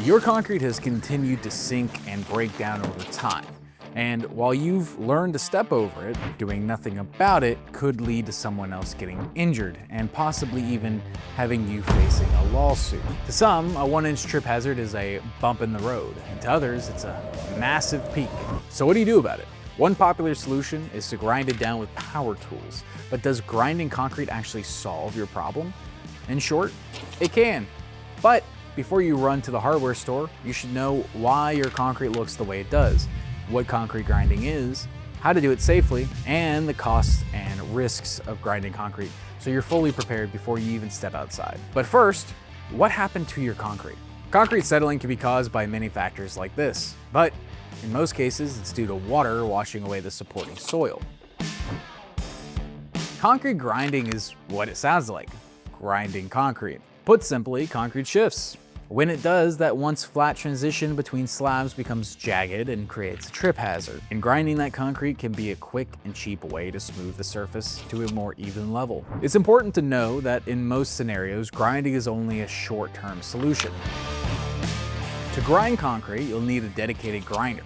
Your concrete has continued to sink and break down over time. And while you've learned to step over it, doing nothing about it could lead to someone else getting injured and possibly even having you facing a lawsuit. To some, a 1-inch trip hazard is a bump in the road, and to others, it's a massive peak. So what do you do about it? One popular solution is to grind it down with power tools. But does grinding concrete actually solve your problem? In short, it can. But before you run to the hardware store, you should know why your concrete looks the way it does, what concrete grinding is, how to do it safely, and the costs and risks of grinding concrete, so you're fully prepared before you even step outside. But first, what happened to your concrete? Concrete settling can be caused by many factors like this, but in most cases, it's due to water washing away the supporting soil. Concrete grinding is what it sounds like, grinding concrete. Put simply, concrete shifts. When it does, that once flat transition between slabs becomes jagged and creates a trip hazard. And grinding that concrete can be a quick and cheap way to smooth the surface to a more even level. It's important to know that in most scenarios, grinding is only a short-term solution. To grind concrete, you'll need a dedicated grinder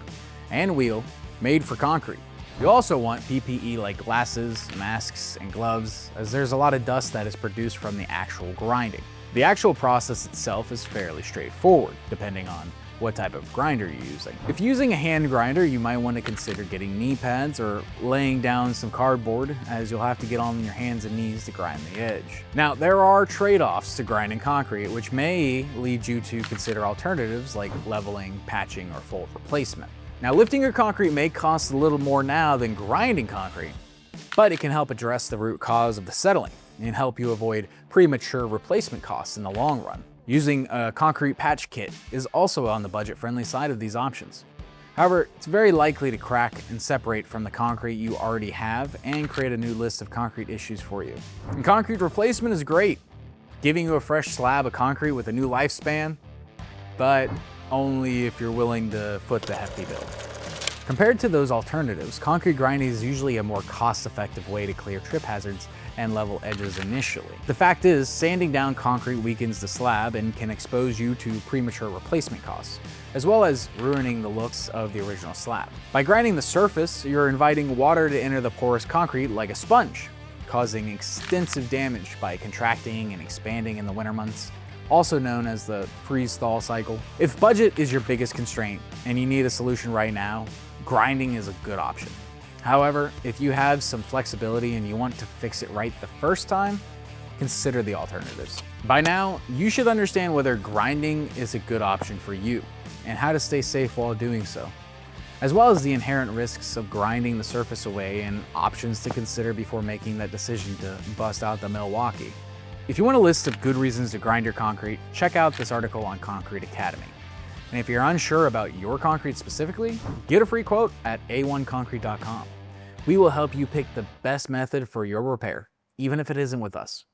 and wheel made for concrete. You also want PPE like glasses, masks, and gloves, as there's a lot of dust that is produced from the actual grinding. The actual process itself is fairly straightforward, depending on what type of grinder you're using. If using a hand grinder, you might want to consider getting knee pads or laying down some cardboard, as you'll have to get on your hands and knees to grind the edge. Now, there are trade-offs to grinding concrete, which may lead you to consider alternatives like leveling, patching, or fold replacement. Now, lifting your concrete may cost a little more now than grinding concrete, but it can help address the root cause of the settling and help you avoid premature replacement costs in the long run. Using a concrete patch kit is also on the budget-friendly side of these options. However, it's very likely to crack and separate from the concrete you already have and create a new list of concrete issues for you. And concrete replacement is great, giving you a fresh slab of concrete with a new lifespan, but only if you're willing to foot the hefty bill. Compared to those alternatives, concrete grinding is usually a more cost-effective way to clear trip hazards and level edges initially. The fact is, sanding down concrete weakens the slab and can expose you to premature replacement costs, as well as ruining the looks of the original slab. By grinding the surface, you're inviting water to enter the porous concrete like a sponge, causing extensive damage by contracting and expanding in the winter months, also known as the freeze-thaw cycle. If budget is your biggest constraint and you need a solution right now, grinding is a good option. However, if you have some flexibility and you want to fix it right the first time, consider the alternatives. By now, you should understand whether grinding is a good option for you and how to stay safe while doing so, as well as the inherent risks of grinding the surface away and options to consider before making that decision to bust out the Milwaukee. If you want a list of good reasons to grind your concrete, check out this article on Concrete Academy. And if you're unsure about your concrete specifically, get a free quote at a1concrete.com. We will help you pick the best method for your repair, even if it isn't with us.